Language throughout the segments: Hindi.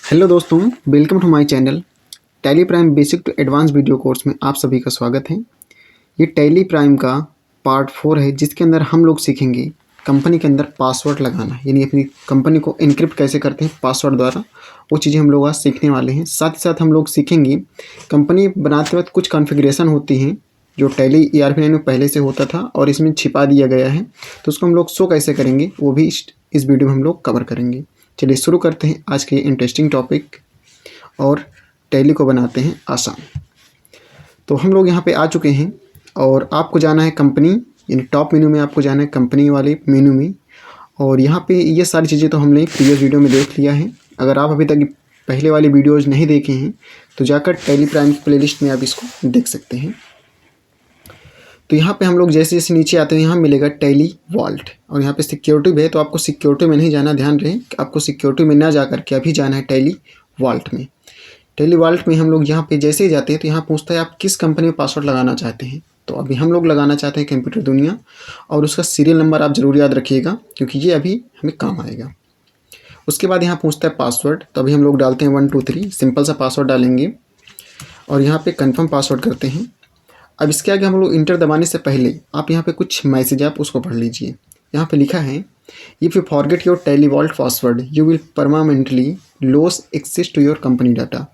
हेलो दोस्तों, welcome to my channel. Tally Prime basic to advance video course में आप सभी का स्वागत है। ये टैली प्राइम का पार्ट 4 है, जिसके अंदर हम लोग सीखेंगे कंपनी के अंदर पासवर्ड लगाना, यानी अपनी कंपनी को एनक्रिप्ट कैसे करते हैं पासवर्ड द्वारा। वो चीज़ें हम लोग आज सीखने वाले हैं। साथ ही साथ हम लोग सीखेंगे कंपनी बनाते वक्त कुछ कॉन्फ़िगरेशन होती हैं जो टैली ERP9 में पहले से होता था और इसमें छिपा दिया गया है, तो उसको हम लोग शो कैसे करेंगे वो भी इस वीडियो में हम लोग कवर करेंगे। चलिए शुरू करते हैं आज के इंटरेस्टिंग टॉपिक और टैली को बनाते हैं आसान। तो हम लोग यहाँ पे आ चुके हैं और आपको जाना है कंपनी, यानी टॉप मेन्यू में आपको जाना है कंपनी वाले मेन्यू में। और यहाँ पे ये सारी चीज़ें तो हमने प्रीवियस वीडियो में देख लिया है। अगर आप अभी तक पहले वाले वीडियोज़ नहीं देखे हैं तो जाकर टैली प्राइम की प्लेलिस्ट में आप इसको देख सकते हैं। तो यहाँ पे हम लोग जैसे जैसे नीचे आते हैं यहाँ मिलेगा टैली वॉल्ट, और यहाँ पे सिक्योरिटी भी है, तो आपको सिक्योरिटी में नहीं जाना, ध्यान रहे कि आपको सिक्योरिटी में ना जाकर के अभी जाना है टैली वॉल्ट में। टैली वॉल्ट में हम लोग यहाँ पे जैसे ही जाते हैं तो यहाँ पूछता है आप किस कंपनी में पासवर्ड लगाना चाहते हैं। तो अभी हम लोग लगाना चाहते हैं कंप्यूटर दुनिया, और उसका सीरियल नंबर आप ज़रूर याद रखिएगा क्योंकि ये अभी हमें काम आएगा। उसके बाद यहाँ पूछता है पासवर्ड, तो अभी हम लोग डालते हैं 1 2 3, सिंपल सा पासवर्ड डालेंगे और यहाँ पे कन्फर्म पासवर्ड करते हैं। अब इसके आगे हम लोग इंटर दबाने से पहले आप यहाँ पे कुछ मैसेज आप उसको पढ़ लीजिए। यहाँ पे लिखा है if you forget your Tally vault password you will permanently loss access to your company data.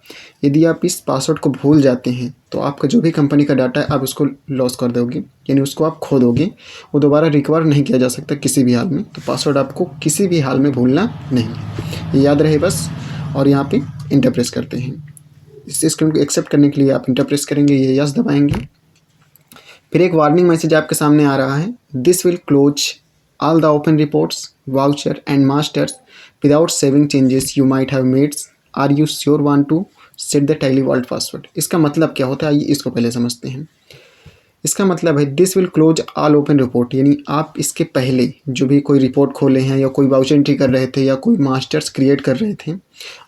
यदि आप इस पासवर्ड को भूल जाते हैं तो आपका जो भी कंपनी का डाटा है आप उसको लॉस कर दोगे, यानी उसको आप खो दोगे, वो दोबारा रिकवर नहीं किया जा सकता किसी भी हाल में। तो पासवर्ड आपको किसी भी हाल में भूलना नहीं है, ये याद रहे बस। और यहाँ पे इंटर प्रेस करते हैं। इस स्क्रीन को एक्सेप्ट करने के लिए आप इंटर प्रेस करेंगे, ये यस दबाएंगे। फिर एक वार्निंग मैसेज आपके सामने आ रहा है, this will close all the open reports voucher and masters without saving changes you might have made. Are you sure want to set the Tally vault password. इसका मतलब क्या होता है आइए इसको पहले समझते हैं। इसका मतलब है this will close all open report, यानी आप इसके पहले जो भी कोई रिपोर्ट खोले हैं या कोई वाउचर एंट्री कर रहे थे या कोई मास्टर्स क्रिएट कर रहे थे,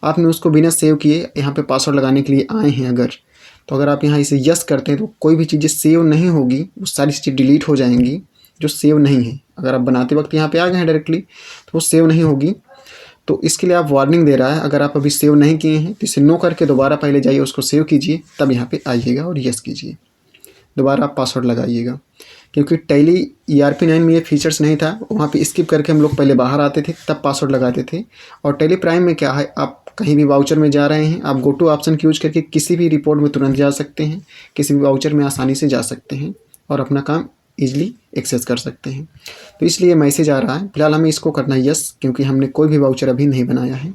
आपने उसको बिना सेव किए यहाँ पे पासवर्ड लगाने के लिए आए हैं अगर, तो अगर आप यहाँ इसे यस करते हैं तो कोई भी चीज़ें सेव नहीं होगी, वो सारी चीज़ें डिलीट हो जाएंगी जो सेव नहीं है। अगर आप बनाते वक्त यहाँ पे आ गए हैं डायरेक्टली तो वो सेव नहीं होगी। तो इसके लिए आप वार्निंग दे रहा है, अगर आप अभी सेव नहीं किए हैं तो इसे नो करके दोबारा पहले जाइए उसको सेव कीजिए, तब यहाँ पे आइएगा और यस कीजिए, दोबारा आप पासवर्ड लगाइएगा। क्योंकि टैली ERP9 में ये फीचर्स नहीं था, वहाँ पे स्किप करके हम लोग पहले बाहर आते थे तब पासवर्ड लगाते थे। और टैली प्राइम में क्या है, आप कहीं भी वाउचर में जा रहे हैं आप गो टू ऑप्शन की यूज करके किसी भी रिपोर्ट में तुरंत जा सकते हैं, किसी भी वाउचर में आसानी से जा सकते हैं और अपना काम ईजिली एक्सेस कर सकते हैं। तो इसलिए मैसेज आ रहा है, फिलहाल हमें इसको करना है यस, क्योंकि हमने कोई भी वाउचर अभी नहीं बनाया है।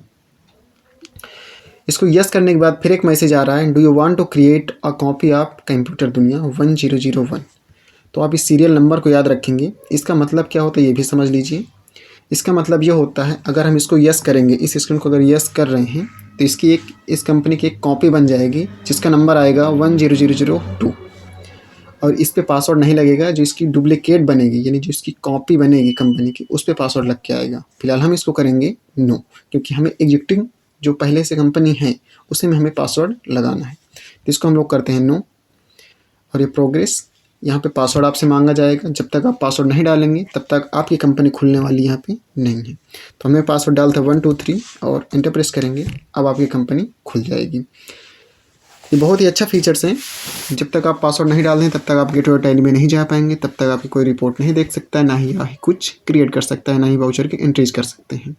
इसको यस करने के बाद फिर एक मैसेज आ रहा है, do you want to create a copy of computer दुनिया 1001। तो आप इस सीरियल नंबर को याद रखेंगे। इसका मतलब क्या होता है ये भी समझ लीजिए। इसका मतलब ये होता है अगर हम इसको यस करेंगे, इस स्क्रीन को अगर यस कर रहे हैं तो इसकी एक इस कंपनी की एक कॉपी बन जाएगी जिसका नंबर आएगा 10002, और इस पे पासवर्ड नहीं लगेगा। जो इसकी डुप्लीकेट बनेगी यानी जो इसकी कॉपी बनेगी कंपनी की, उस पर पासवर्ड लग के आएगा। फिलहाल हम इसको करेंगे नो, क्योंकि हमें एग्जिस्टिंग जो पहले से कंपनी है उसी में हमें पासवर्ड लगाना है। तो इसको हम लोग करते हैं नो, और ये प्रोग्रेस। यहाँ पे पासवर्ड आपसे मांगा जाएगा, जब तक आप पासवर्ड नहीं डालेंगे तब तक आपकी कंपनी खुलने वाली यहाँ पे नहीं है। तो हमें पासवर्ड डालता है 1 2 3 और एंटर प्रेस करेंगे, अब आपकी कंपनी खुल जाएगी। ये बहुत ही अच्छा फीचर्स हैं। जब तक आप पासवर्ड नहीं डाल दें तब तक आप गेटवे टैली में नहीं जा पाएंगे, तब तक आपकी कोई रिपोर्ट नहीं देख सकता है, ना ही कुछ क्रिएट कर सकता है, ना ही वाउचर की एंट्रीज कर सकते हैं।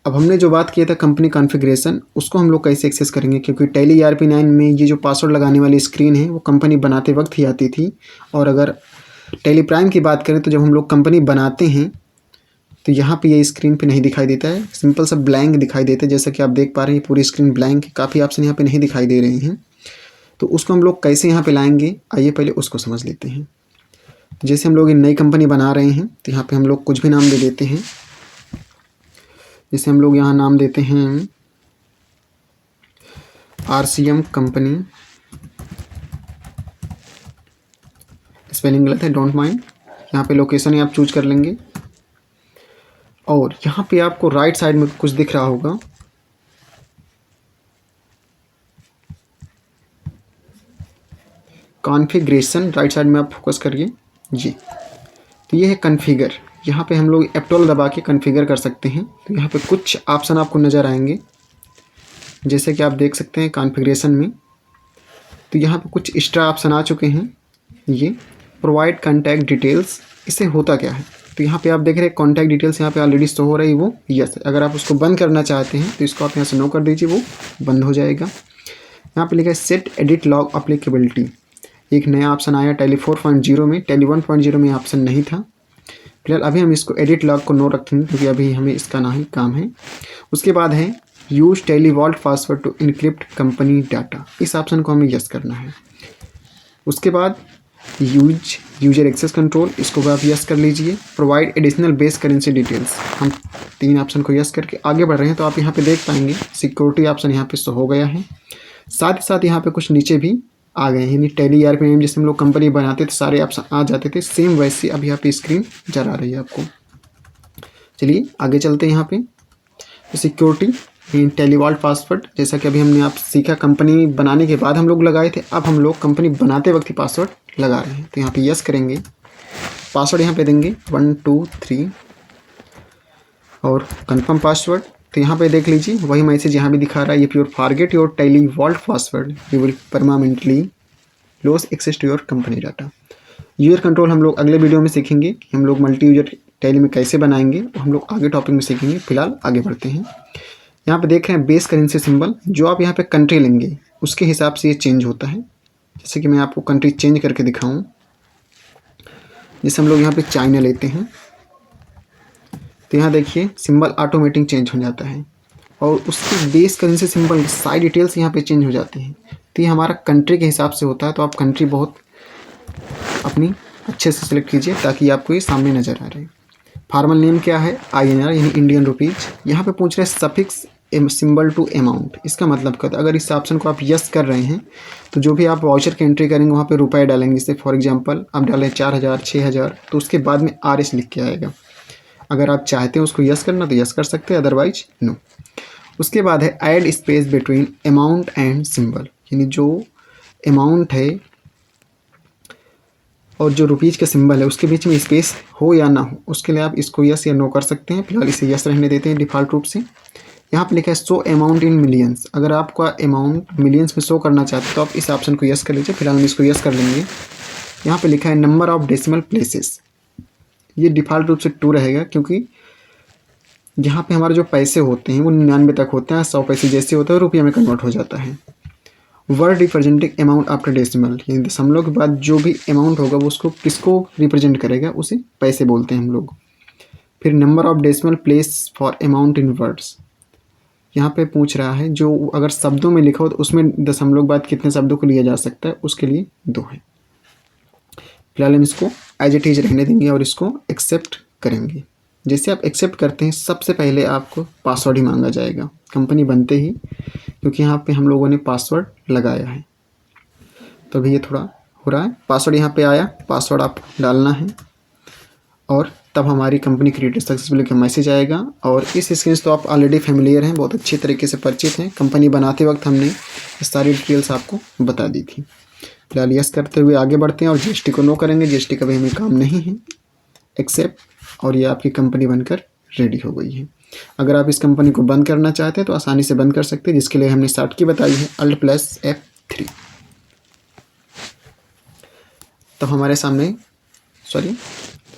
अब हमने जो बात किया था कंपनी कॉन्फ़िगरेशन, उसको हम लोग कैसे एक्सेस करेंगे, क्योंकि टैली ERP9 में ये जो पासवर्ड लगाने वाली स्क्रीन है वो कंपनी बनाते वक्त ही आती थी। और अगर टैली प्राइम की बात करें तो जब हम लोग कंपनी बनाते हैं तो यहाँ पे ये स्क्रीन पे नहीं दिखाई देता है, सिंपल सा ब्लैंक दिखाई देता है। जैसा कि आप देख पा रहे हैं पूरी स्क्रीन ब्लैंक है, काफ़ी ऑप्शन यहाँ पे नहीं दिखाई दे रहे हैं। तो उसको हम लोग कैसे यहाँ पे लाएंगे, आइए पहले उसको समझ लेते हैं। जैसे हम लोग नई कंपनी बना रहे हैं तो यहाँ पे हम लोग कुछ भी नाम दे देते हैं। जैसे हम लोग यहाँ नाम देते हैं RCM कंपनी, स्पेलिंग गलत है डोंट माइंड। यहाँ पे लोकेशन आप चूज कर लेंगे, और यहाँ पे आपको राइट साइड में कुछ दिख रहा होगा, कॉन्फ़िगरेशन, राइट साइड में आप फोकस करिए जी। तो ये है कॉन्फ़िगर, यहाँ पे हम लोग F12 दबा के कॉन्फ़िगर कर सकते हैं। तो यहाँ पे कुछ ऑप्शन आपको नज़र आएंगे, जैसे कि आप देख सकते हैं कॉन्फ़िगरेशन में। तो यहाँ पे कुछ एक्स्ट्रा ऑप्शन आ चुके हैं। ये प्रोवाइड कॉन्टैक्ट डिटेल्स, इससे होता क्या है? तो यहाँ पे आप देख रहे हैं कॉन्टैक्ट डिटेल्स यहाँ पे ऑलरेडी शो हो रही, वो यस है। अगर आप उसको बंद करना चाहते हैं तो इसको आप यहाँ से नो कर दीजिए, वो बंद हो जाएगा। यहाँ पे लिखा है सेट एडिट लॉग अप्लीकेबिलिटी, एक नया ऑप्शन आया टैली 4.0 में। टैली 1.0 में ऑप्शन नहीं था। फिलहाल अभी हम इसको एडिट लॉग को नो रखेंगे क्योंकि अभी हमें इसका ना ही काम है। उसके बाद है use Tally vault password to encrypt company data, इस ऑप्शन को हमें यस करना है। उसके बाद यूजर एक्सेस कंट्रोल, इसको भी आप यस कर लीजिए। Provide additional base currency details, हम 3 ऑप्शन को यस करके आगे बढ़ रहे हैं। तो आप यहाँ पे देख पाएंगे सिक्योरिटी ऑप्शन यहाँ पे शो हो गया है। साथ ही साथ यहाँ पे कुछ नीचे भी आ गए हैं, यानी टैली ERP जिससे हम लोग कंपनी बनाते थे सारे ऑप्शन आ जाते थे, सेम वैसे अब यहाँ पे स्क्रीन नजर आ रही है आपको। चलिए आगे चलते हैं। यहाँ पे सिक्योरिटी टैली वॉल्ट पासवर्ड, जैसा कि अभी हमने आप सीखा कंपनी बनाने के बाद हम लोग लगाए थे, अब हम लोग कंपनी बनाते वक्त ही पासवर्ड लगा रहे हैं। तो यहाँ पे यस करेंगे, पासवर्ड यहाँ पे देंगे 1 2 3 और कंफर्म पासवर्ड। तो यहाँ पे देख लीजिए वही मैसेज यहाँ भी दिखा रहा है, if you forget your Tally vault password you will permanently loss access to your company data. User control हम लोग अगले वीडियो में सीखेंगे कि हम लोग मल्टी यूजर टैली में कैसे बनाएंगे, वो हम लोग आगे टॉपिक में सीखेंगे। फिलहाल आगे बढ़ते हैं। यहाँ पे देख रहे हैं बेस करेंसी सिंबल, जो आप यहाँ पे कंट्री लेंगे उसके हिसाब से ये चेंज होता है। जैसे कि मैं आपको कंट्री चेंज करके दिखाऊं, जैसे हम लोग यहाँ पे चाइना लेते हैं तो यहाँ देखिए सिंबल ऑटोमेटिक चेंज हो जाता है और उसकी base currency symbol side details यहाँ पे चेंज हो जाती हैं। तो ये हमारा कंट्री के हिसाब से होता है। तो आप कंट्री बहुत अपनी अच्छे से सिलेक्ट कीजिए ताकि आपको ये सामने नज़र आ रहे। फॉर्मल नेम क्या है? INR यानी इंडियन रुपीज़। यहाँ पे पूछ रहे हैं सफिक्स सिंबल टू अमाउंट, इसका मतलब क्या है? अगर इस ऑप्शन को आप यस कर रहे हैं तो जो भी आप वाउचर की एंट्री करेंगे वहाँ पे रुपए डालेंगे। जैसे फॉर एग्जांपल आप डालें 4000 6000 तो उसके बाद में RS लिख के आएगा। अगर आप चाहते हैं उसको यस करना तो यस कर सकते हैं, अदरवाइज नो। उसके बाद है add space between amount and symbol, यानी जो अमाउंट है और जो रुपीज़ का सिंबल है उसके बीच में स्पेस हो या ना हो, उसके लिए आप इसको यस या नो कर सकते हैं। फिलहाल इसे यस रहने देते हैं डिफ़ॉल्ट रूप से। यहाँ पे लिखा है शो अमाउंट इन मिलियंस, अगर आपका अमाउंट मिलियंस में शो करना चाहते हैं तो आप इस ऑप्शन को यस कर लीजिए। फिलहाल हम इसको यस कर लेंगे। यहाँ पे लिखा है नंबर ऑफ डेसिमल प्लेसेस, ये डिफ़ॉल्ट रूप से 2 रहेगा क्योंकि यहाँ पे हमारे जो पैसे होते हैं वो 99 तक होते हैं। 100 पैसे जैसे होता है रुपये में कन्वर्ट हो जाता है। Word representing amount after decimal, यानी दशमलव के बाद जो भी अमाउंट होगा वो उसको किसको रिप्रेजेंट करेगा, उसे पैसे बोलते हैं हम लोग। फिर number of decimal place for amount in words, यहाँ पे पूछ रहा है जो अगर शब्दों में लिखा हो तो उसमें दशमलव के बाद कितने शब्दों को लिया जा सकता है, उसके लिए 2 है। फिलहाल हम इसको एज इट इज रहने देंगे और इसको एक्सेप्ट करेंगे। जैसे आप एक्सेप्ट करते हैं सबसे पहले आपको पासवर्ड ही मांगा जाएगा कंपनी बनते ही, क्योंकि यहाँ पे हम लोगों ने पासवर्ड लगाया है। तो अभी ये थोड़ा हो रहा है। पासवर्ड यहाँ पे आया, पासवर्ड आप डालना है और तब हमारी कंपनी क्रिएटेड सक्सेसफुली का मैसेज आएगा। और इस स्क्रीन से तो आप ऑलरेडी फेमिलियर हैं, बहुत अच्छे तरीके से परिचित हैं। कंपनी बनाते वक्त हमने सारी डिटेल्स आपको बता दी थी। फिलहाल यस करते हुए आगे बढ़ते हैं और GST को नो करेंगे। GST का भी हमें काम नहीं है। एक्सेप्ट, और ये आपकी कंपनी बनकर रेडी हो गई है। अगर आप इस कंपनी को बंद करना चाहते हैं तो आसानी से बंद कर सकते हैं, जिसके लिए हमने शॉर्ट की बताई है Alt+F3। तो हमारे सामने सॉरी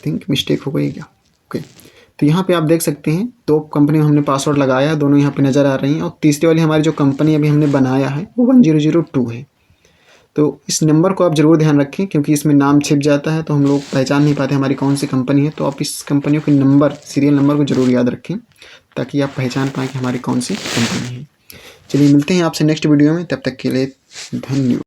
थिंक मिस्टेक हो गई क्या, ओके। तो यहाँ पे आप देख सकते हैं 2 कंपनी में हमने पासवर्ड लगाया, दोनों यहाँ पे नज़र आ रही हैं। और तीसरी वाली हमारी जो कंपनी अभी हमने बनाया है वो 1002 है। तो इस नंबर को आप ज़रूर ध्यान रखें क्योंकि इसमें नाम छिप जाता है तो हम लोग पहचान नहीं पाते हमारी कौन सी कंपनी है। तो आप इस कंपनियों के नंबर, सीरियल नंबर को ज़रूर याद रखें ताकि आप पहचान पाएँ कि हमारी कौन सी कंपनी है। चलिए मिलते हैं आपसे नेक्स्ट वीडियो में, तब तक के लिए धन्यवाद।